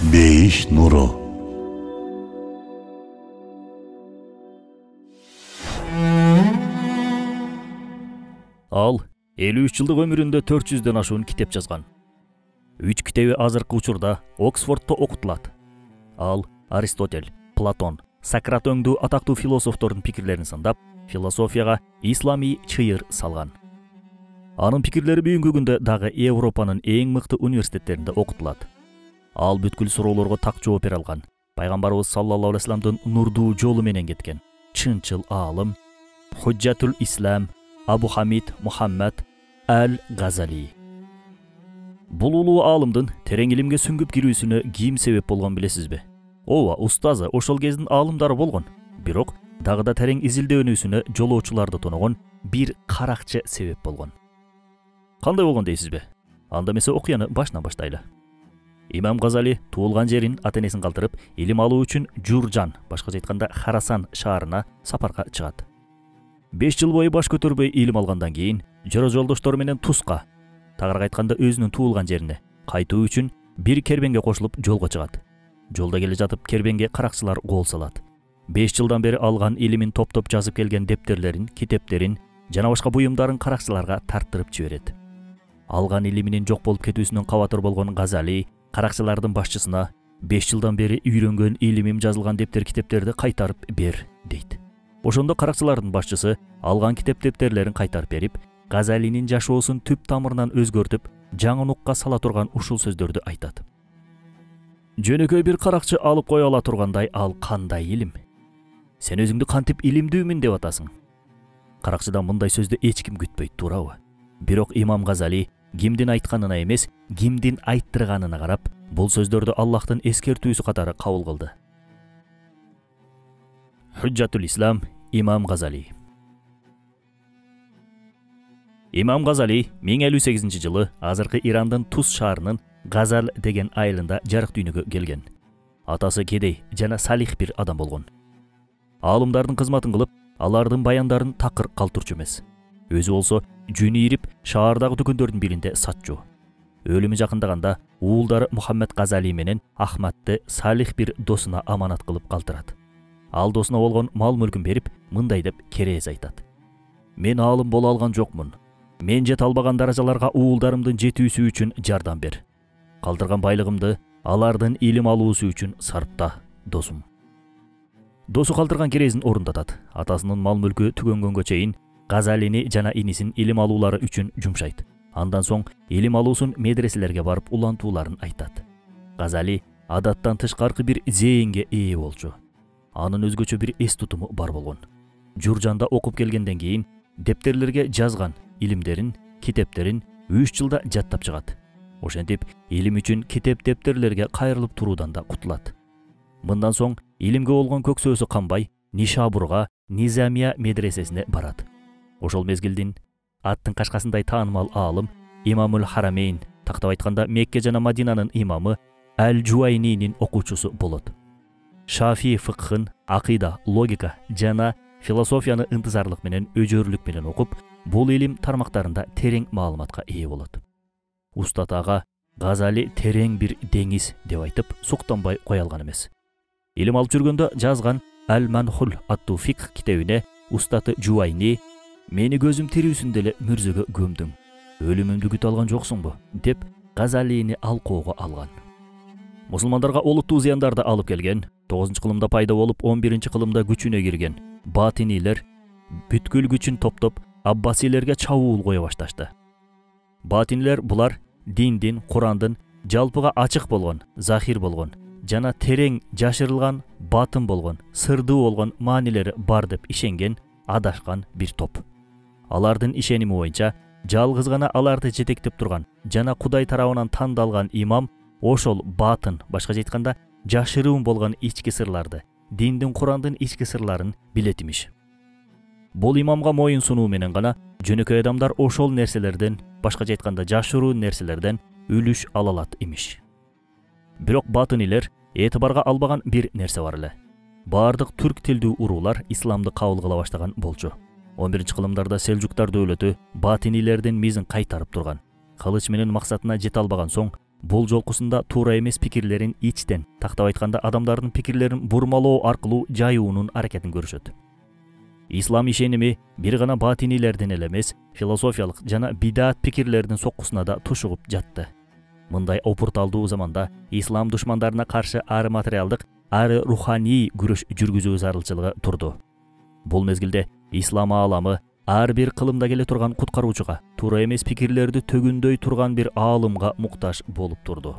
Бейиш нуру. Ал 53 жылдык өмүрүндө 400дөн ашуун китеп жазган. 3 китеби азыркы учурда Оксфордто окутулат. Ал Аристотель, Платон, Сократ өңдүү атактуу философтордун пикирлерин сандап, философияга исламий чыйыр салган. Анын пикирлери бүгүнкү күндө дагы Европанын эң мыкты университеттеринде окутулат. Ал бүткүл суроолорго так жооп бере алган. Пайгамбарыбыз саллаллаху алейхи вассаламдын нурдуу жолу менен кеткен чынчыл аалым Худжатул Ислам Абу Хамид Мухаммад Аль-Газали. Бул улуу аалымдын терең илимге сүңгүп кирүүсүнө ким себеп болгон билесизби? Ооба, устазы ошол кездин аалымдары болгон. Бирок дагы да терең изилдөөнүүсүнө жолоочуларды тоногон бир каракчы себеп болгон. Кандай болгон дейсизби? Анда эмесе окуяны башынан баштайлы. Имам Газали туулган жерин ата-энесин калтырып, илим алуу үчүн Журжан, башкача айтканда Харасан шаарына сапарга чыгат. 5 жыл бою баш көтөрбөй илим алгандан кийин жолдоштору менен Туска, тагыраак айтканда өзүнүн туулган жерине кайтуу үчүн бир кербенге кошулуп жолго чыгат. Жолдо келе жатып кербенге каракчылар кол салат. 5 жылдан бери алган илимин топтоп жазып келген дептерлерин, китептерин жана башка буюмдарын каракчыларга тарттырып жиберет. Алган илиминин жок болуп кетүүсүнөн кабатыр болгон Газали каракчылардын башчысына 5 жылдан бери үйрөнгөн илимим жазылган дептер китептерди кайтарып бер дейт. Ошондо каракчылардын башчысы алган китеп-дептерлерин кайтарып берип, Газалинин жашоосун түп тамырынан өзгөртүп, жаңы нукка сала турган ушул сөздөрдү айтат. Жөнөкөй бир каракчы алып кое ала тургандай ал кандай илим? Сен өзүңдү кантип илимдүүмүн деп атасың? Каракчыдан мындай сөздү эч ким күтпөйт, туурабы? Бирок Имам Газали кимдин айтканына эмес, кимдин айттырганына карап, бул сөздөрдү Аллахтын эскертүүсү катары кабыл кылды. Худжатул Ислам Имам Газали. Имам Газали 1058 жылы азыркы Ирандын Туз шаарынын Газал деген айылында жарык дүйнөгө келген. Атасы кедей жана салих бир адам болгон. Аалымдардын кызматын кылып, алардын баяндарын такыр калтырчу эмес. Өзү болсо жүнү ирип, шаардагы дүкөндөрдүн биринде сатчу. Өлүмү жакындаганда уулдары Мухаммад Газали менен Ахмадты салих бир досуна аманат кылып калтырат. Ал досуна болгон мал-мүлкүн берип, мындай деп керез айтат. Мен аалым боло алган жокмун. Мен жете албаган даражаларга уулдарымдын жетүүсү үчүн жардам бер. Калтырган байлыгымды алардын илим алуусу үчүн сарпта, досум. Досу калтырган керезин орундатат. Атасынын мал-мүлкү түгөнгөнгө чейин Газалини жана инисин илим алуулары үчүн жумшайт. Андан соң илим алуусун медреселерге барып улантууларын айтат. Газали адаттан тышкаркы бир зээнге ээ болчу. Анын өзгөчө бир эс тутуму бар болгон. Журжанда окуп келгенден кийин дептерлерге жазган илимдерин, китептерин 3 жылда жаттап чыгат. Ошентип, илим үчүн китеп-дептерлерге кайрылып туруудан да кутулат. Мындан соң илимге болгон көксөөсү канбай, Нишабурга Низамия медресесине барат. Ошол мезгилдин аттын кашкасындай таанымал аалым Имамул Харамейн, тактап айтканда Мекке жана Мадинанын имамы Аль-Жуайнинин окуучусу болот. Шафи фыкхын, акыйда, логика жана философияны ынтызарлык менен, өжөрлүк менен окуп, бул илим тармактарында терең маалыматка ээ болот. Устат ага Газали терең бир деңиз деп айтып, суктанбай кое алган эмес. Илим алып жүргөндө жазган Аль-Манхул аттуу фикх китебине устаты Жуайни «Мени көзүм тирүүсүндө эле мүрзөгө көмдүң. Өлүмүмдү күтө алган жоксуңбу?» деп Газалини алкоого алган. Мусулмандарга олуттуу зыяндарды алып келген, 9-кылымда пайда болуп, 11-кылымда күчүнө кирген батинилер бүткүл күчүн топтоп Аббасилерге чабуул кое башташты. Батинилер булар диндин, Курандын жалпыга ачык болгон, захир болгон жана терең жашырылган, батын болгон, сырдуу болгон маанилери бар деп ишенген, адашкан бир топ. Алардын ишеними боюнча жалгыз гана аларды жетектеп турган жана Кудай тарабынан тандалган имам ошол батын, башкача айтканда жашыруун болгон ички сырларды, диндин, Курандын ички сырларын билет имиш. Бул имамга моюн сунуу менен гана жөнөкөй адамдар ошол нерселерден, башкача айтканда жашыруун нерселерден үлүш ала алат имиш. Бирок батынилер этибарга албаган бир нерсе бар эле. Бардык түрк тилдүү уруулар исламды кабыл кыла баштаган болчу. 11-кылымдарда Селжуктар дөөлөтү батинилердин мизин кайтарып турган. Кылыч менен максатына жете албаган соң бул жолкусунда туура эмес пикирлерин ичтен, тактап айтканда адамдардын пикирлерин бурмалоо аркылуу жайуунун аракетин көрүшөт. Ислам ишеними бир гана батинилердин эле эмес, философиялык жана бидаат пикирлердин соккусуна да тушугуп жатты. Мындай опурталдуу заманда ислам душмандарына каршы ары материалдык, ары руханий күрөш жүргүзүү зарылчылыгы турду. Бул мезгилде ислам ааламы ар бир кылымда келе турган куткаруучуга, туура эмес пикирлерди төгүндөй турган бир аалымга муктаж болуп турду.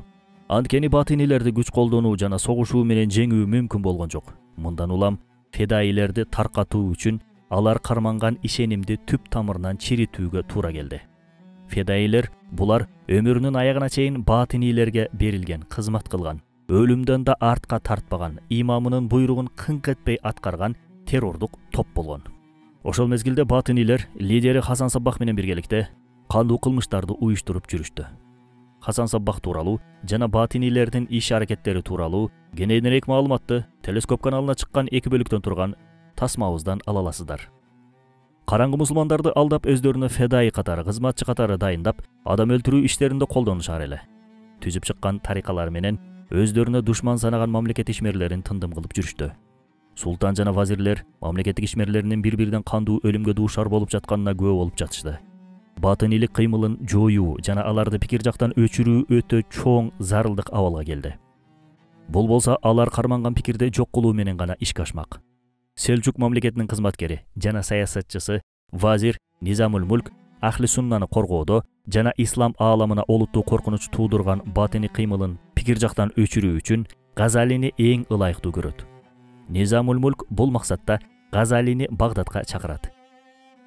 Анткени батинилерди күч колдонуу жана согушуу менен жеңүү мүмкүн болгон жок. Мындан улам федаилерди таркатуу үчүн алар карманган ишенимди түп тамырынан чиритүүгө туура келди. Федаилер булар өмүрүнүн аягына чейин батинилерге берилген, кызмат кылган, өлүмдөн да артка тартпаган, имамынын буйругун кыңк этпей аткарган террордук топ болгон. Ошол мезгилде батинилер лидери Хасан Саббах менен биргеликте кандуу кылмыштарды уюштуруп жүрүштү. Хасан Саббах тууралуу жана батинилердин иш аракеттери тууралуу кененирээк маалыматты Телескоп каналына чыккан 2 бөлүктөн турган тасмабыздан ала аласыздар. Караңгы мусулмандарды алдап өздөрүнө федаи катары, кызматчы катары дайындап, адам өлтүрүү иштеринде колдонушар эле. Түзүп чыккан тарикалары менен өздөрүнө душман санаган мамлекет ишмерлерин тындым кылып жүрүштү. Султан жана вазирлер мамлекеттик ишмерлеринин бири-биринен кандуу өлүмгө дуушар болуп жатканына күбө болуп жатышты. Батынилик кыймылын жоюу жана аларды пикир жактан өчүрүү өтө чоң зарылдык абалга келди. Бул болсо алар карманган пикирди жок кылуу менен гана ишке ашмак. Селжук мамлекетинин кызматкери жана саясатчысы Вазир Низамул Мулк Ахли Суннаны коргоодо жана ислам ааламына олуттуу коркунуч туудурган батыни кыймылын пикир жактан өчүрүү үчүн Газалини эң ылайыктуу көрөт. Низамул Мулк бул максатта Газалини Багдадка чакырат.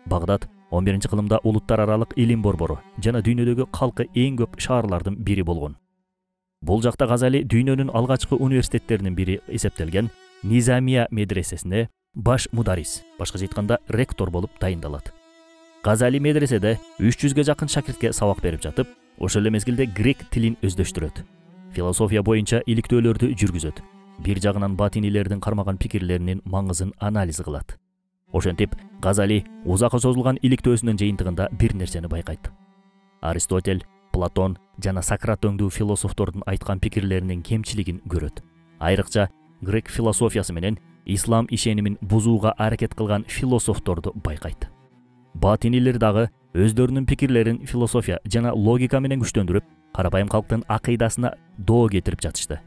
Багдад 11-кылымда улуттар аралык илим борбору жана дүйнөдөгү калкы эң көп шаарлардын бири болгон. Бул жакта Газали дүйнөнүн алгачкы университеттеринин бири эсептелген Низамия медресесине баш мударис, башкача айтканда ректор болуп дайындалат. Газали медреседе 300ге жакын шакиртке сабак берип жатып, ошол эле мезгилде грек тилин өздөштүрөт. Философия боюнча иликтөөлөрдү жүргүзөт. Бир жагынан батинилердин кармаган пикирлеринин маңызын анализ кылат. Ошентип, Газали узакка созулган иликтөөсүнүн жыйынтыгында бир нерсени байкайт. Аристотель, Платон жана Сократ өңдүү философтордун айткан пикирлеринин кемчилигин көрөт. Айрыкча грек философиясы менен ислам ишенимин бузууга аракет кылган философторду байкайт. Батинилер дагы өздөрүнүн пикирлерин философия жана логика менен күчтөндүрүп, карапайым калктын акыйдасына доо кетирип жатышты.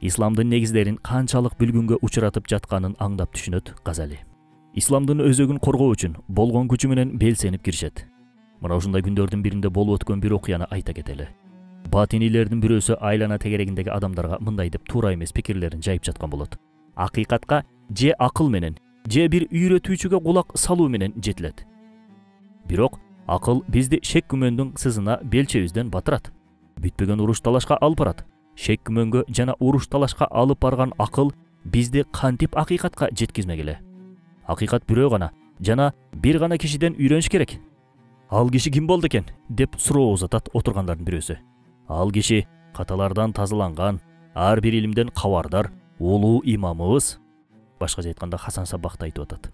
Исламдын негиздерин канчалык бүлгүнгө учуратып жатканын аңдап түшүнөт Газали. Исламдын өзөгүн коргоо үчүн болгон күчү менен белсенип киришет. Мына ушундай күндөрдүн биринде болуп өткөн бир окуяны айта кетели. Батинилердин бирөөсү айлана тегерегиндеги адамдарга мындай деп туура эмес пикирлерин жайып жаткан болот. Акыйкатка же акыл менен, же бир үйрөтүүчүгө кулак салуу менен жетилет. Бирок акыл бизди шек күмөндүн сызына белчебизден батырат. Бүтпөгөн уруш талашка алып барат. Шек күмөнгө жана уруш талашка алып барган акыл бизди кантип акыйкатка жеткизмегиле? Акыйкат бирөө гана жана бир гана кишиден үйрөнүш керек. Ал киши ким болду экен деп суроо узатат отургандардын бирөөсү. Ал киши каталардан тазаланган, ар бир илимден кабардар улуу имамыбыз. Башкача айтканда Хасан Саббахты айтып атат.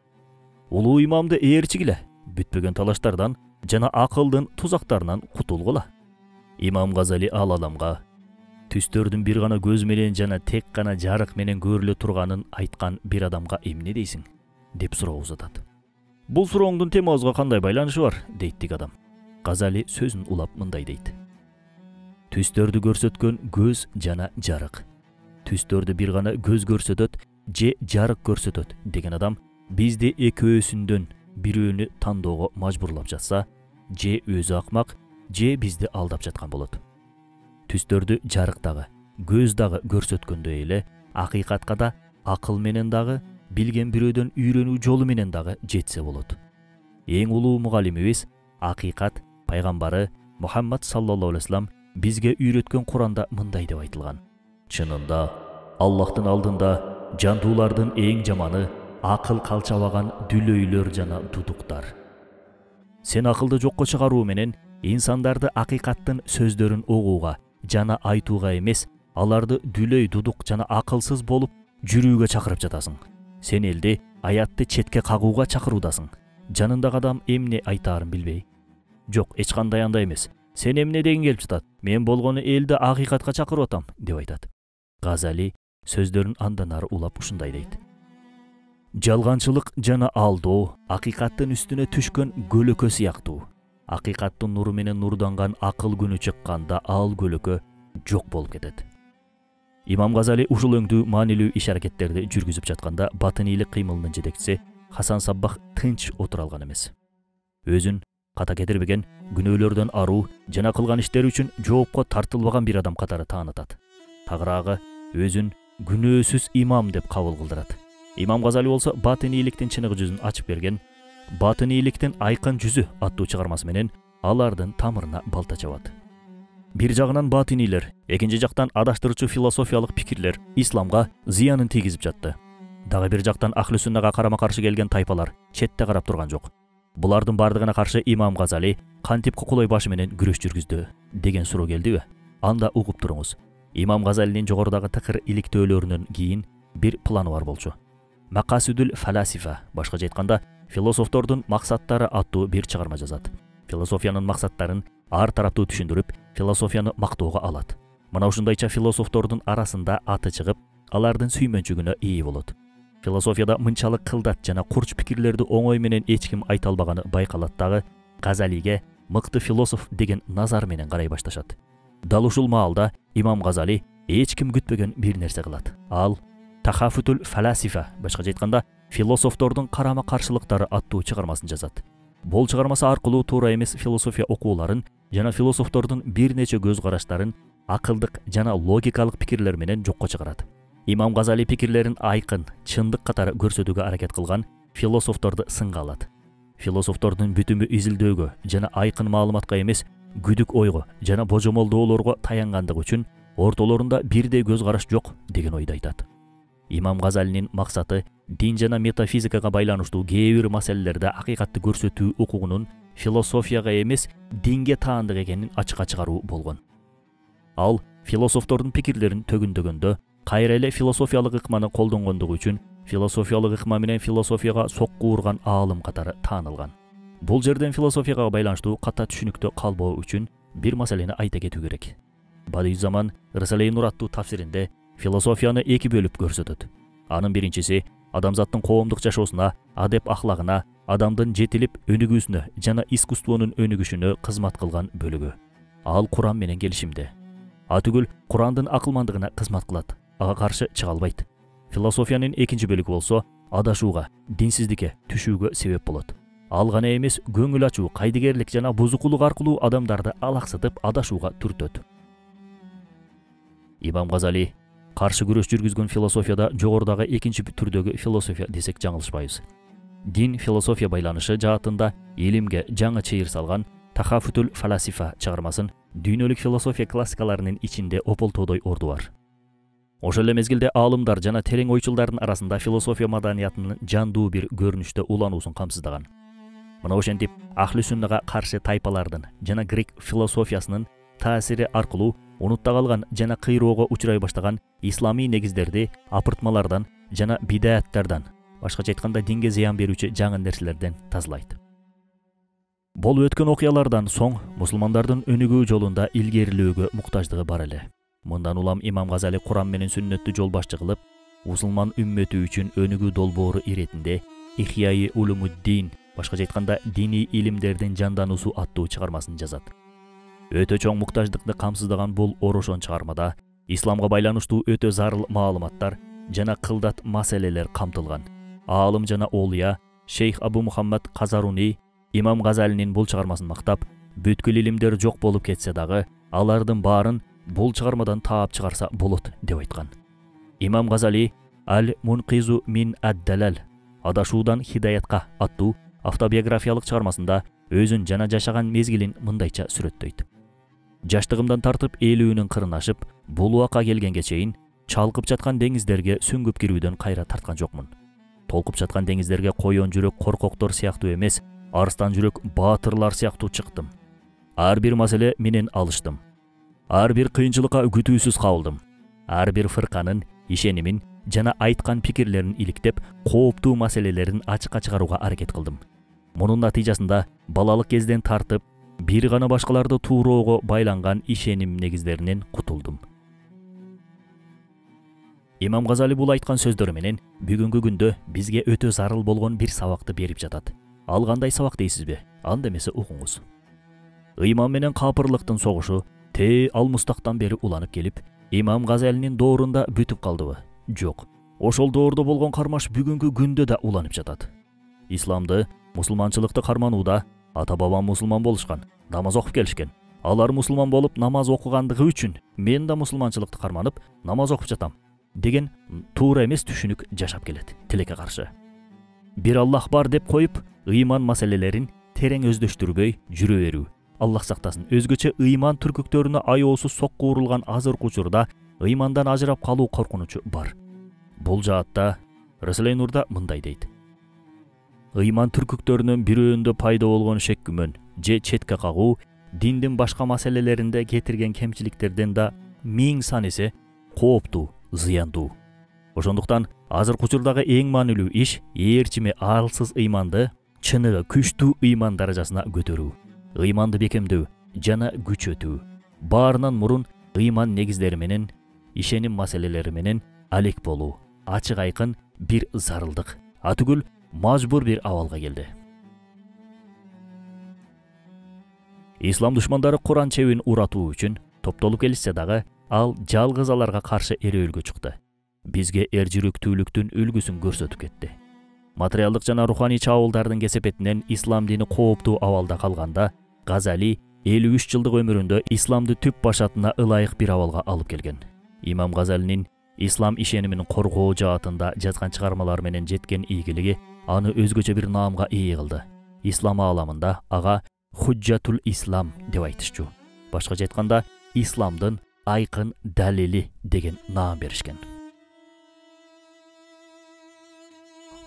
Улуу имамды ээрчигиле, бүтпөгөн талаштардан жана акылдын тузактарынан кутулгула. Имам Газали ал адамга түстөрдүн бир гана көз менен жана тек гана жарык менен көрүлө турганын айткан бир адамга эмне дейсиң? Деп суроо узатат. Бул сурооңдун темабызга кандай байланышы бар? Дейт тиг адам. Газали сөзүн улап мындай дейт. Түстөрдү көрсөткөн көз жана жарык. Түстөрдү бир гана көз көрсөтөт же жарык көрсөтөт деген адам бизди экөөсүндөн бирөөнү тандоого мажбурлап жатса, же өзү акмак, же бизди алдап жаткан болот. Түстөрдү жарык дагы, көз дагы көрсөткөндөй эле, акыйкатка да акыл менен дагы, билген бирөөдөн үйрөнүү жолу менен дагы жетсе болот. Эң улуу мугалимибиз, акыйкат пайгамбары Мухаммад саллаллаху алейхи вассалам бизге үйрөткөн Куранда мындай деп айтылган. Чынында Аллахтын алдында жандуулардын эң жаманы акыл калчабаган дүлөйлөр жана дудуктар. Сен акылды жокко чыгаруу менен инсандарды акыйкаттын сөздөрүн угууга жана айтууга эмес, аларды дүлөй дудук жана акылсыз болуп жүрүүгө чакырып жатасың. Сен элди аятты четке кагууга чакыруудасың. Жанындагы адам эмне айтаарын билбей. Жок, эч кандай андай эмес. Сен эмне деген келип жатат? Мен болгону элди акыйкатка чакырып атам, деп айтат. Газали сөздөрүн андан ары улап ушундай дейт. Жалганчылык жана алдоо акыйкаттын үстүнө түшкөн көлөкө сыяктуу. Акыйкаттын нуру менен нурданган акыл күнү чыкканда ал көлөкө жок болуп кетет. Имам Газали ушул өңдүү маанилүү иш-аракеттерди жүргүзүп жатканда батынийлик кыймылынын жетекчиси Хасан Саббах тынч отура алган эмес. Өзүн ката кетирбеген, күнөөлөрдөн аруу жана кылган иштери үчүн жоопко тартылбаган бир адам катары таанытат. Тагыраагы өзүн күнөөсүз имам деп кабыл кылдырат. Имам Газали болсо батынийликтин чыныгы жүзүн ачып берген «Батынийликтин айкын жүзү» аттуу чыгармасы менен алардын тамырына балта чабат. Бир жагынан батынийлер, экинчи жактан адаштырчу философиялык пикирлер исламга зыянын тийгизип жатты. Дагы бир жактан Ахлы Сүннага карама-каршы келген тайпалар четте карап турган жок. Булардын бардыгына каршы Имам Газали кантип кукулай башы менен күрөш жүргүздү деген суроо келдиби? Анда угуп туруңуз. Имам Газалинин жогорудагы тыкыр иликтөөлөрүнөн кийин бир планы бар болчу. Макасидул фаласифа, башкача айтканда, философтордун максаттары аттуу бир чыгарма жазат. Философиянын максаттарын ар тараптуу түшүндүрүп, философияны мактоого алат. Мына ушундайча философтордун арасында аты чыгып, алардын сүймөнчүгүнө ээ болот. Философияда мынчалык кылдат жана курч пикирлерди оңой менен эч ким айта албаганы байкалат дагы, Газалиге мыкты философ деген назар менен карай башташат. Дал ушул маалда Имам Газали эч ким күтпөгөн бир нерсе кылат. Ал Тахафутул фаласифа, башкача айтканда, философтордун карама-каршылыктары аттуу чыгармасын жазат. Бул чыгармасы аркылуу туура эмес философия окууларын жана философтордун бир нече көз караштарын акылдык жана логикалык пикирлер менен жокко чыгарат. Имам Газали пикирлерин айкын, чындык катары көрсөтүүгө аракет кылган философторду сынга алат. Философтордун бүтүмү изилдөөгө жана айкын маалыматка эмес, күдүк ойго жана божомолдоолорго таянгандыгы үчүн ортолорунда бирдей көз караш жок деген ойду айтат. Имам Газалинин максаты дин жана метафизикага байланыштуу кээ бир маселелерде акыйкатты көрсөтүү укугунун философияга эмес, динге таандык экенин ачыкка чыгаруу болгон. Ал философтордун пикирлерин төгүндөгөндө кайра эле философиялык ыкманы колдонгондугу үчүн философиялык ыкма менен философияга сокку урган аалым катары таанылган. Бул жерден философияга байланыштуу ката түшүнүктө калбоо үчүн бир маселени айта кетүү керек. Бадиюззаман Рисале-и Нур аттуу тафсиринде философияны эки бөлүп көрсөтөт. Анын биринчиси адамзаттын коомдук жашоосуна, адеп ахлагына, адамдын жетилип өнүгүүсүнө жана искусствонун өнүгүшүнө кызмат кылган бөлүгү. Ал Куран менен келишимде. Атүгүл Курандын акылмандыгына кызмат кылат, ага каршы чыга албайт. Философиянын экинчи бөлүгү болсо адашууга, динсиздикке түшүүгө себеп болот. Ал гана эмес, көңүл ачуу, кайдыгерлик жана бузукулук аркылуу адамдарды алаксытып адашууга түртөт. Имам Газали каршы күрөш жүргүзгөн философияда жогорудагы экинчи түрдөгү философия десек жаңылышпайбыз. Дин философия байланышы жаатында илимге жаңы чыйыр салган Тахафутул фаласифа чыгармасын дүйнөлүк философия классикаларынын ичинде ополтоодой орду бар. Ошол эле мезгилде аалымдар жана терең ойчулдардын арасында философия маданиятынын жандуу бир көрүнүштө улануусун камсыздаган. Мына ошентип Ахлы Сүннага каршы тайпалардын жана грек философиясынын таасири аркылуу унутта калган жана кыйроого учурай баштаган исламий негиздерди апыртмалардан жана бидаяттардан, башкача айтканда динге зыян берүүчү жаңы нерселерден тазалайт. Бул өткөн окуялардан соң мусулмандардын өнүгүү жолунда илгерилөөгө муктаждыгы бар эле. Мындан улам Имам Газали Куран менен сүннөттү жол башчы кылып, мусулман үммөтү үчүн өнүгүү долбоору иретинде Ихияи улумуддин, башкача айтканда диний илимдердин жандануусу аттуу чыгармасын жазат. Өтө чоң муктаждыкты камсыздаган бул орошон чыгармада исламга байланыштуу өтө зарыл маалыматтар жана кылдат маселелер камтылган. Аалым жана олия Шейх Абу Мухаммад Казаруни Имам Газалинин бул чыгармасын мактап, бүткүл илимдер жок болуп кетсе дагы, алардын баарын бул чыгармадан таап чыгарса болот деп айткан. Имам Газали Аль-Мунқизу мин ад-далал, адашуудан хидаятка аттуу автобиографиялык чыгармасында өзүн жана жашаган мезгилин мындайча сүрөттөйт. Жаштыгымдан тартып элүүнүн кырын ашып, бул убакка келгенге чейин чалкып жаткан деңиздерге сүңгүп кирүүдөн кайра тарткан жокмун. Толкуп жаткан деңиздерге коён жүрөк коркоктор сыяктуу эмес, арстан жүрөк баатырлар сыяктуу чыктым. Ар бир маселе менен алыштым. Ар бир кыйынчылыкка күтүүсүз кабылдым. Ар бир фырканын, ишенимин жана айткан пикирлерин иликтеп, кооптуу маселелерин ачыкка чыгарууга аракет кылдым. Мунун натыйжасында балалык кезден тартып бир гана башкаларды тууроого байланган ишеним негиздеринен кутулдум. Имам Газали бул айткан сөздөрү менен бүгүнкү күндө бизге өтө зарыл болгон бир сабакты берип жатат. Ал кандай сабак дейсизби? Анда эмесе угуңуз. Ыйман менен капырлыктын согушу алмустактан бери уланып келип, Имам Газалинин доорунда бүтүп калдыбы? Жок. Ошол доордо болгон кармаш бүгүнкү күндө да уланып жатат. Исламды, мусулманчылыкты карманууда ата-бабам мусулман болушкан, намаз окуп келишкен. Алар мусулман болуп намаз окугандыгы үчүн мен да мусулманчылыкты карманып намаз окуп жатам деген туура эмес түшүнүк жашап келет тилекке каршы. Бир Аллах бар деп коюп, ыйман маселелерин терең өздөштүрбөй жүрө берүү. Аллах сактасын, өзгөчө ыйман түркүктөрүнө аyoосуз сокку урулган азыркы учурда ыймандан ажырап калуу коркунучу бар. Бул жаатта Расулай Нурда мындай дейт: ыйман түркүктөрүнүн бирөөндө пайда болгон шек күмөн же четке кагуу диндин башка маселелеринде кетирген кемчиликтерден да миң сан эсе кооптуу, зыяндуу. Ошондуктан азыркы учурдагы эң маанилүү иш ээрчими алсыз ыйманды чыныгы күчтүү ыйман даражасына көтөрүү, ыйманды бекемдөө жана күчөтүү. Баарынан мурун ыйман негиздери менен, ишеним маселелери менен алек болуу ачык айкын бир зарылдык, атүгүл мажбур бир абалга келди. Ислам душмандары Куран чебин уратуу үчүн топтолуп келишсе дагы, ал жалгыз аларга каршы эреөлгө чыкты. Бизге эржүрөктүүлүктүн үлгүсүн көрсөтүп кетти. Материалдык жана руханий чабуулдардын кесепетинен ислам дини кооптуу абалда калганда, Газали 53 жылдык өмүрүндө исламды түп башатына ылайык бир абалга алып келген. Имам Газалинин ислам ишенимин коргоо жаатында жазган чыгармалары менен жеткен ийгилиги аны өзгөчө бир наамга ээ кылды. Ислам ааламында ага Худжатул Ислам деп айтышчу. Башкача айтканда, исламдын айкын далили деген наам беришкен.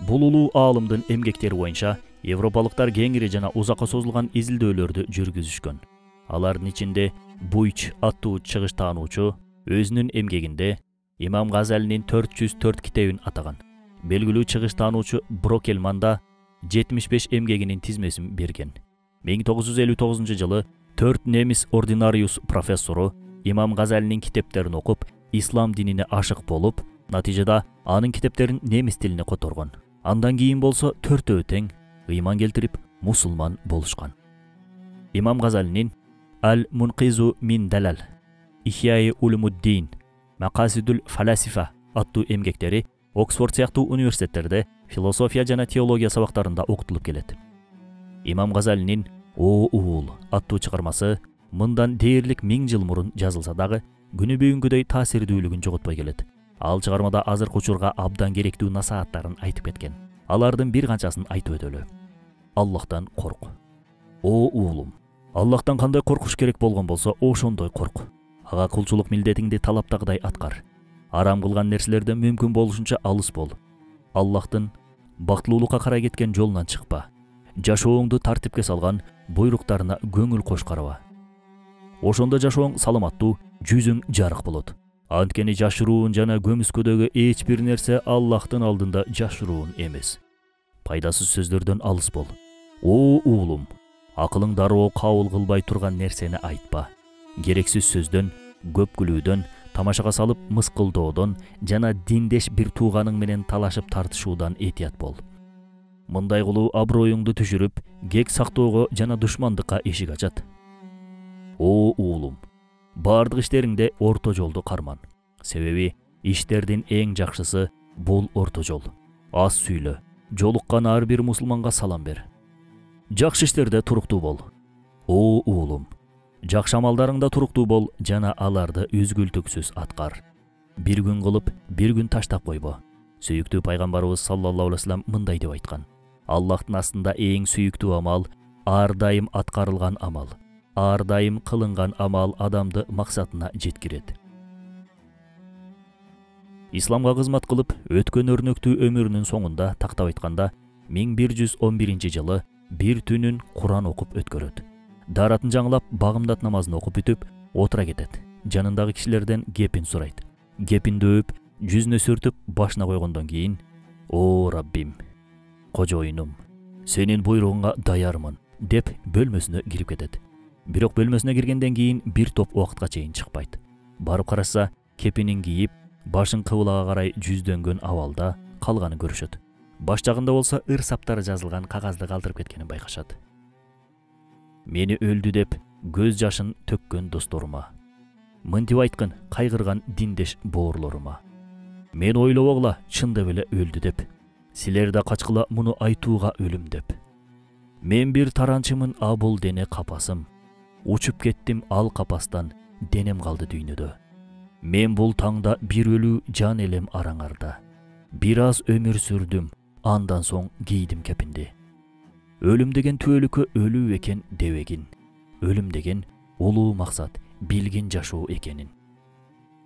Бул улуу аалымдын эмгектери боюнча европалыктар кеңири жана узакка созулган изилдөөлөрдү жүргүзүшкөн. Алардын ичинде Буйч аттуу чыгыш таануучу өзүнүн эмгегинде Имам Газалинин 404 китебин атаган. Белгилүү чыгыш таануучу Брокельман да 75 эмгегинин тизмесин берген. 1959 жылы 4 немис ординариус профессору Имам Газалинин китептерин окуп, ислам динине ашык болуп, натыйжада анын китептерин немис тилине которгон. Андан кийин болсо төртөө тең ыйман келтирип мусулман болушкан. Имам Газалинин Аль-Мунқизу мин Далал, Ихяи Улумуддин, Мақасидул Фаласифа аттуу эмгектери Оксфорд сыяктуу университеттерде философия жана теология сабактарында окутулуп келет. Имам Газалинин О уул аттуу чыгармасы мындан дээрлик 1000 жыл мурун жазылса дагы, күнү бүгүнкүдөй таасирдүүлүгүн жоготпой келет. Ал чыгармада азыркы учурга абдан керектүү насааттарын айтып кеткен. Алардын бир канчасын айтып өтөлү. Аллахтан корк. О уулум, Аллахтан кандай коркуш керек болгон болсо, ошондой корк. Ага кулчулук милдетиңди талаптагыдай аткар. Арам кылган нерселерден мүмкүн болушунча алыс бол. Аллахтын бактылуулукка карай кеткен жолунан чыкпа. Жашооңду тартипке салган буйруктарына көңүл кош караба. Ошондо жашооң саламаттуу, жүзүң жарык болот. Анткени жашыруун жана көмүскөдөгү эч бир нерсе Аллахтын алдында жашыруун эмес. Пайдасыз сөздөрдөн алыс бол. О уулум, акылың дароо кабыл кылбай турган нерсени айтпа. Керексиз сөздөн, көпкүлүүдөн, тамашага салып мыскылдоодон жана диндеш бир тууганың менен талашып тартышуудан этият бол. Мындай кылуу аброюңду түшүрүп, кек сактоого жана душмандыкка эшик ачат. О уулум, бардык иштериңде орто жолду карман. Себеби иштердин эң жакшысы бул орто жол. Аз сүйлө, жолуккан ар бир мусулманга салам бер. Жакшы иштерде туруктуу бол. О уулум, жакшы амалдарыңда туруктуу бол жана аларды үзгүлтүксүз аткар. Бир күн кылып, бир күн таштап койбо. Сүйүктүү пайгамбарыбыз саллаллаху алейхи вассалам мындай деп айткан: Аллахтын астында эң сүйүктүү амал ар дайым аткарылган амал. Ар дайым кылынган амал адамды максатына жеткирет. Исламга кызмат кылып, өткөн өрнөктүү өмүрүнүн соңунда тактап айтканда 1111 жылы бир түнүн Куран окуп өткөрөт. Даратын жаңылап, багымдат намазын окуп бүтүп, отура кетет. Жанындагы кишилерден кепин сурайт. Кепинди өп, жүзүнө сүртүп, башына койгондон кийин: О Раббим, кожоюнум, сенин буйругуңа даярмын деп бөлмөсүнө кирип кетет. Бирок бөлмөсүнө киргенден кийин бир топ убакытка чейин чыкпайт. Барып караса, кепинин кийип, башын кыблага карай жүздөнгөн абалда калганын көрүшөт. Баш жагында болсо ыр саптары жазылган кагазды калтырып кеткенин байкашат. Мени өлдү деп көз жашын төккөн досторума, мынтип айткан кайгырган диндеш боорлорума, мен ойлобогула чындап эле өлдү деп, силер да качкыла муну айтууга өлүм деп. Мен бир таранчымын, а бул дене капасым, учуп кеттим ал капастан, денем калды дүйнөдө. Мен бул таңда бир өлүү жан элем араңарда, бир аз өмүр сүрдүм, андан соң кийдим кепинди. Өлүм деген түбөлүккө өлүү экен дебегин, өлүм деген улуу максат, билгин жашоо экенин.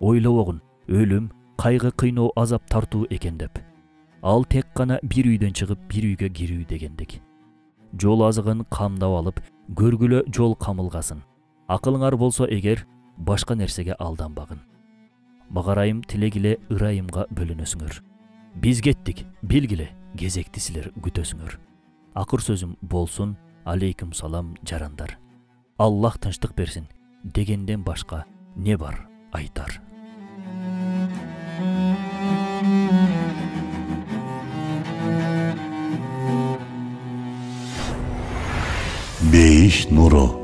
Ойлобогун, өлүм кайгы, кыйноо, азап тартуу экен деп. Ал тек гана бир үйдөн чыгып бир үйгө кирүү дегендик. Жол азыгын камдап алып, көргүлө жол камылгасын. Акылыңар болсо эгер, башка нерсеге алданбагын. Багарайым тилегиле ырайымга бөлүнөсүңөр. Биз кеттик, билгиле, кезекти силер күтөсүңөр. Акыр сөзүм болсун, алейкум салам жарандар. Аллах тынчтык берсин, дегенден башка не бар айтар. Бейиш нуру.